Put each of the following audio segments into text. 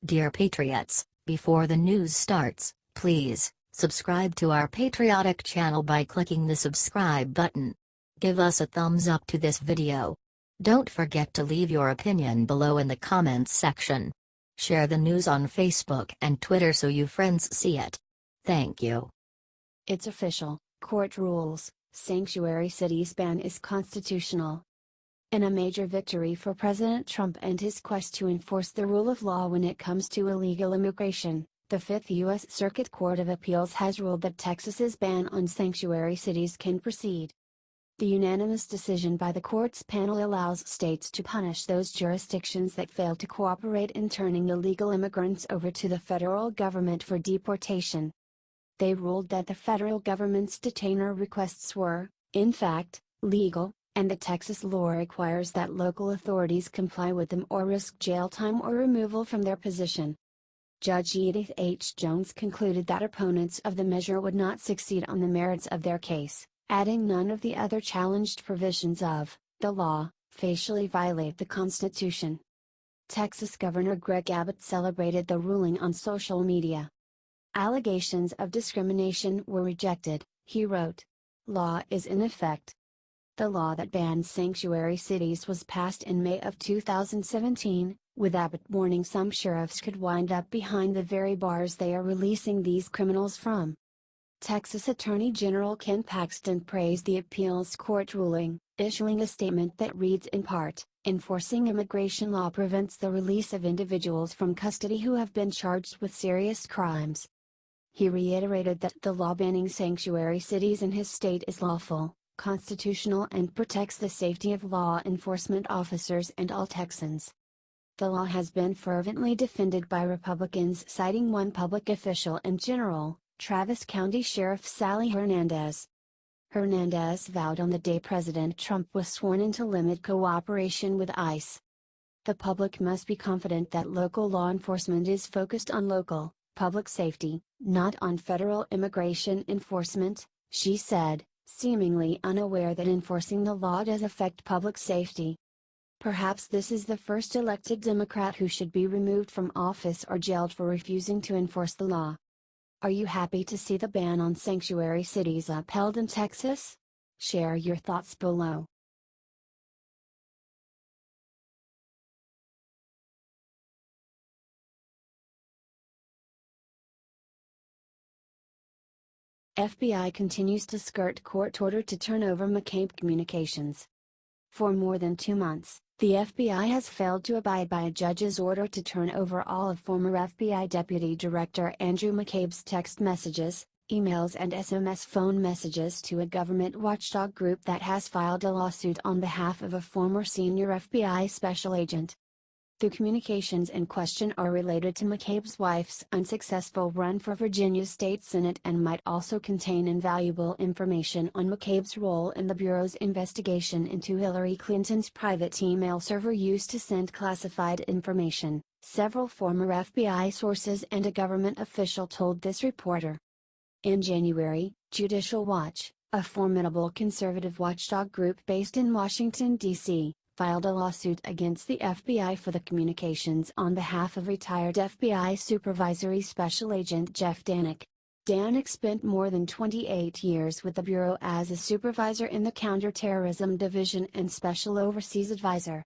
Dear Patriots, before the news starts, please subscribe to our patriotic channel by clicking the subscribe button. Give us a thumbs up to this video. Don't forget to leave your opinion below in the comments section. Share the news on Facebook and Twitter so you friends see it. Thank you. It's official, court rules, sanctuary cities ban is constitutional. In a major victory for President Trump and his quest to enforce the rule of law when it comes to illegal immigration, the Fifth U.S. Circuit Court of Appeals has ruled that Texas's ban on sanctuary cities can proceed. The unanimous decision by the court's panel allows states to punish those jurisdictions that fail to cooperate in turning illegal immigrants over to the federal government for deportation. They ruled that the federal government's detainer requests were, in fact, legal, and the Texas law requires that local authorities comply with them or risk jail time or removal from their position. Judge Edith H. Jones concluded that opponents of the measure would not succeed on the merits of their case, adding none of the other challenged provisions of the law facially violate the Constitution. Texas Governor Greg Abbott celebrated the ruling on social media. Allegations of discrimination were rejected, he wrote. Law is in effect. The law that bans sanctuary cities was passed in May of 2017, with Abbott warning some sheriffs could wind up behind the very bars they are releasing these criminals from. Texas Attorney General Ken Paxton praised the appeals court ruling, issuing a statement that reads in part, "Enforcing immigration law prevents the release of individuals from custody who have been charged with serious crimes." He reiterated that the law banning sanctuary cities in his state is lawful, constitutional and protects the safety of law enforcement officers and all Texans. The law has been fervently defended by Republicans, citing one public official in general, Travis County Sheriff Sally Hernandez. Hernandez vowed on the day President Trump was sworn in to limit cooperation with ICE. The public must be confident that local law enforcement is focused on local, public safety, not on federal immigration enforcement, she said, seemingly unaware that enforcing the law does affect public safety. Perhaps this is the first elected Democrat who should be removed from office or jailed for refusing to enforce the law. Are you happy to see the ban on sanctuary cities upheld in Texas? Share your thoughts below. FBI continues to skirt court order to turn over McCabe communications. For more than 2 months, the FBI has failed to abide by a judge's order to turn over all of former FBI Deputy Director Andrew McCabe's text messages, emails and SMS phone messages to a government watchdog group that has filed a lawsuit on behalf of a former senior FBI special agent. The communications in question are related to McCabe's wife's unsuccessful run for Virginia State Senate and might also contain invaluable information on McCabe's role in the Bureau's investigation into Hillary Clinton's private email server used to send classified information, several former FBI sources and a government official told this reporter. In January, Judicial Watch, a formidable conservative watchdog group based in Washington, D.C., filed a lawsuit against the FBI for the communications on behalf of retired FBI Supervisory Special Agent Jeff Danek. Danek spent more than 28 years with the Bureau as a supervisor in the Counterterrorism Division and Special Overseas Advisor.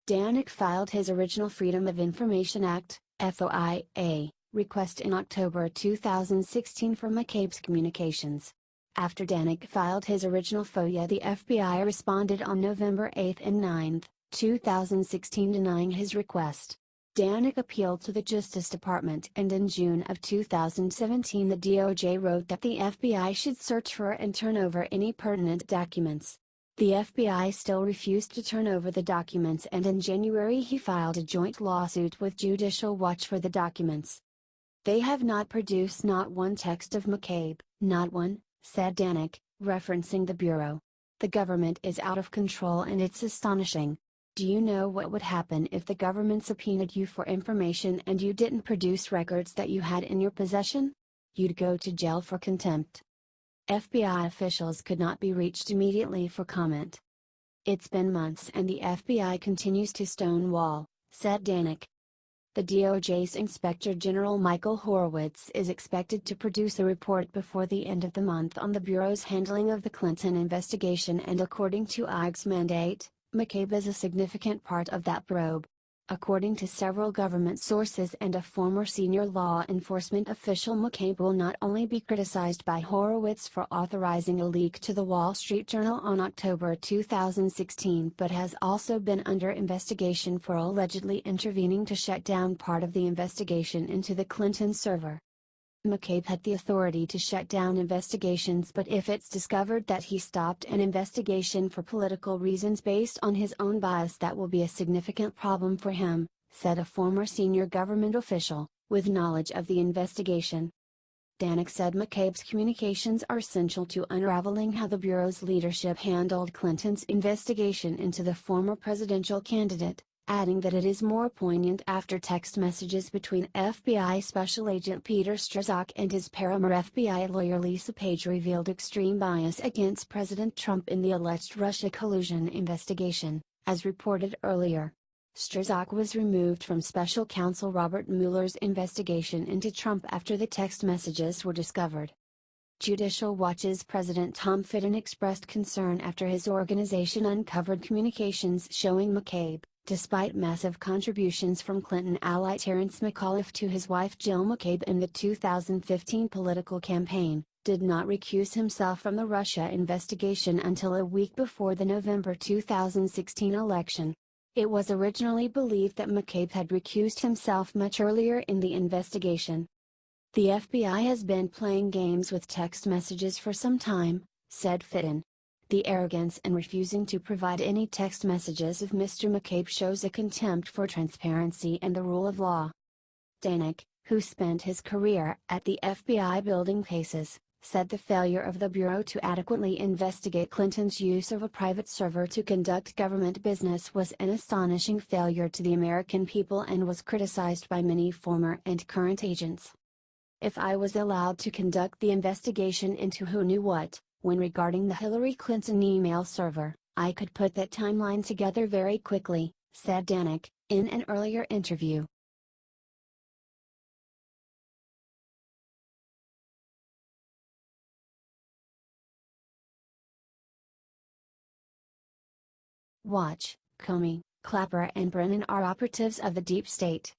Danek filed his original Freedom of Information Act, FOIA, request in October 2016 for McCabe's communications. After Danek filed his original FOIA, the FBI responded on November 8 and 9, 2016 denying his request. Danek appealed to the Justice Department and in June of 2017 the DOJ wrote that the FBI should search for and turn over any pertinent documents. The FBI still refused to turn over the documents and in January he filed a joint lawsuit with Judicial Watch for the documents. "They have not produced not one text of McCabe, not one," said Danek, referencing the Bureau. "The government is out of control and it's astonishing. Do you know what would happen if the government subpoenaed you for information and you didn't produce records that you had in your possession? You'd go to jail for contempt." FBI officials could not be reached immediately for comment. "It's been months and the FBI continues to stonewall," said Danek. The DOJ's Inspector General Michael Horowitz is expected to produce a report before the end of the month on the Bureau's handling of the Clinton investigation, and according to IG's mandate, McCabe is a significant part of that probe. According to several government sources and a former senior law enforcement official, McCabe will not only be criticized by Horowitz for authorizing a leak to the Wall Street Journal on October 2016, but has also been under investigation for allegedly intervening to shut down part of the investigation into the Clinton server. McCabe had the authority to shut down investigations, but if it's discovered that he stopped an investigation for political reasons based on his own bias, that will be a significant problem for him, said a former senior government official, with knowledge of the investigation. Danek said McCabe's communications are essential to unraveling how the Bureau's leadership handled Clinton's investigation into the former presidential candidate, adding that it is more poignant after text messages between FBI Special Agent Peter Strzok and his paramour FBI lawyer Lisa Page revealed extreme bias against President Trump in the alleged Russia collusion investigation, as reported earlier. Strzok was removed from Special Counsel Robert Mueller's investigation into Trump after the text messages were discovered. Judicial Watch's President Tom Fitton expressed concern after his organization uncovered communications showing McCabe, despite massive contributions from Clinton ally Terrence McAuliffe to his wife Jill McCabe in the 2015 political campaign, did not recuse himself from the Russia investigation until a week before the November 2016 election. It was originally believed that McCabe had recused himself much earlier in the investigation. The FBI has been playing games with text messages for some time, said Fitton. The arrogance in refusing to provide any text messages of Mr. McCabe shows a contempt for transparency and the rule of law. Danek, who spent his career at the FBI building cases, said the failure of the Bureau to adequately investigate Clinton's use of a private server to conduct government business was an astonishing failure to the American people and was criticized by many former and current agents. If I was allowed to conduct the investigation into who knew what, when regarding the Hillary Clinton email server, I could put that timeline together very quickly, said Danek, in an earlier interview. Watch, Comey, Clapper and Brennan are operatives of the deep state.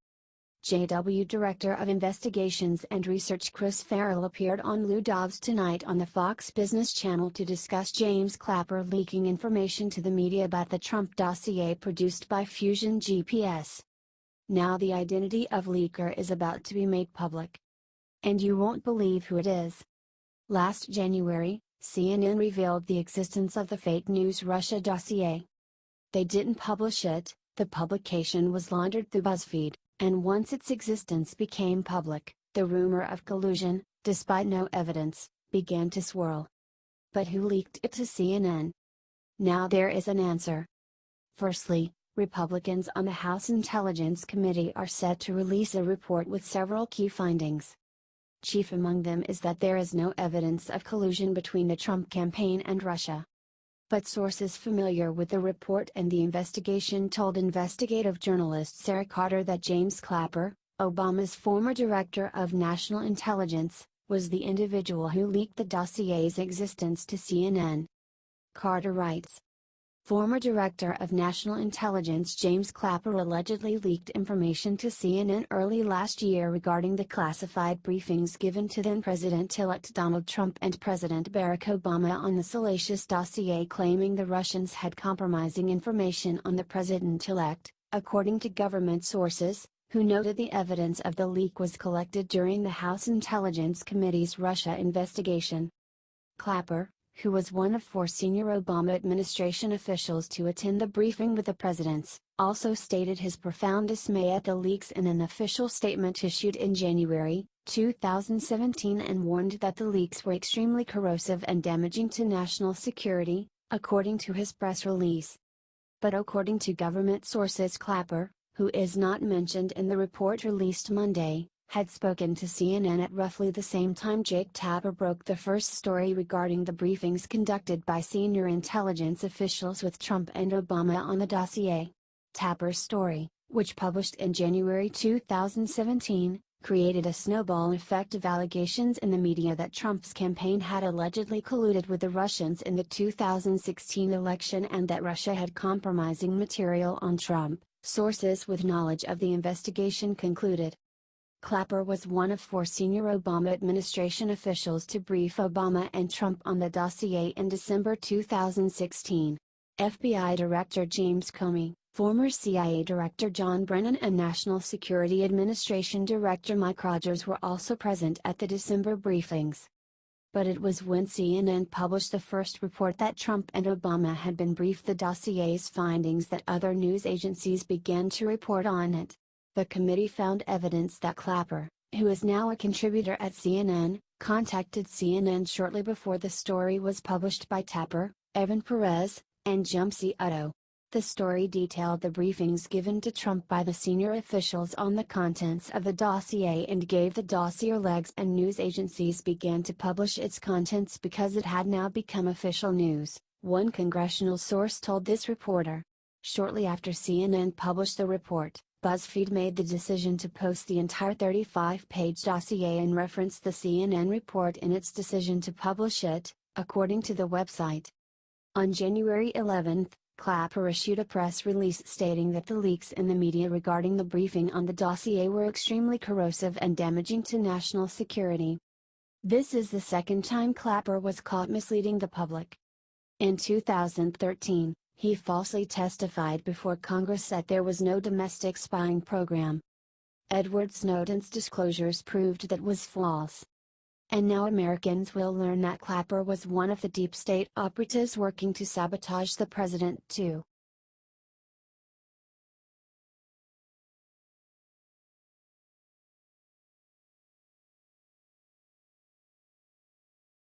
JW Director of Investigations and Research Chris Farrell appeared on Lou Dobbs Tonight on the Fox Business Channel to discuss James Clapper leaking information to the media about the Trump dossier produced by Fusion GPS. Now the identity of leaker is about to be made public. And you won't believe who it is. Last January, CNN revealed the existence of the fake news Russia dossier. They didn't publish it, the publication was laundered through BuzzFeed, and once its existence became public, the rumor of collusion, despite no evidence, began to swirl. But who leaked it to CNN? Now there is an answer. Firstly, Republicans on the House Intelligence Committee are set to release a report with several key findings. Chief among them is that there is no evidence of collusion between the Trump campaign and Russia. But sources familiar with the report and the investigation told investigative journalist Sarah Carter that James Clapper, Obama's former director of national intelligence, was the individual who leaked the dossier's existence to CNN. Carter writes, former director of national intelligence James Clapper allegedly leaked information to CNN early last year regarding the classified briefings given to then-President-elect Donald Trump and President Barack Obama on the salacious dossier, claiming the Russians had compromising information on the president-elect, according to government sources, who noted the evidence of the leak was collected during the House Intelligence Committee's Russia investigation. Clapper, who was one of 4 senior Obama administration officials to attend the briefing with the presidents, also stated his profound dismay at the leaks in an official statement issued in January 2017 and warned that the leaks were extremely corrosive and damaging to national security, according to his press release. But according to government sources, Clapper, who is not mentioned in the report released Monday, had spoken to CNN at roughly the same time Jake Tapper broke the first story regarding the briefings conducted by senior intelligence officials with Trump and Obama on the dossier. Tapper's story, which published in January 2017, created a snowball effect of allegations in the media that Trump's campaign had allegedly colluded with the Russians in the 2016 election and that Russia had compromising material on Trump, sources with knowledge of the investigation concluded. Clapper was one of 4 senior Obama administration officials to brief Obama and Trump on the dossier in December 2016. FBI Director James Comey, former CIA Director John Brennan and National Security Administration Director Mike Rogers were also present at the December briefings. But it was when CNN published the first report that Trump and Obama had been briefed the dossier's findings that other news agencies began to report on it. The committee found evidence that Clapper, who is now a contributor at CNN, contacted CNN shortly before the story was published by Tapper, Evan Perez, and Jumsey Utto. The story detailed the briefings given to Trump by the senior officials on the contents of the dossier and gave the dossier legs, and news agencies began to publish its contents because it had now become official news, one congressional source told this reporter. Shortly after CNN published the report, BuzzFeed made the decision to post the entire 35-page dossier and referenced the CNN report in its decision to publish it, according to the website. On January 11, Clapper issued a press release stating that the leaks in the media regarding the briefing on the dossier were extremely corrosive and damaging to national security. This is the second time Clapper was caught misleading the public. In 2013, he falsely testified before Congress that there was no domestic spying program. Edward Snowden's disclosures proved that was false. And now Americans will learn that Clapper was one of the deep state operatives working to sabotage the president too.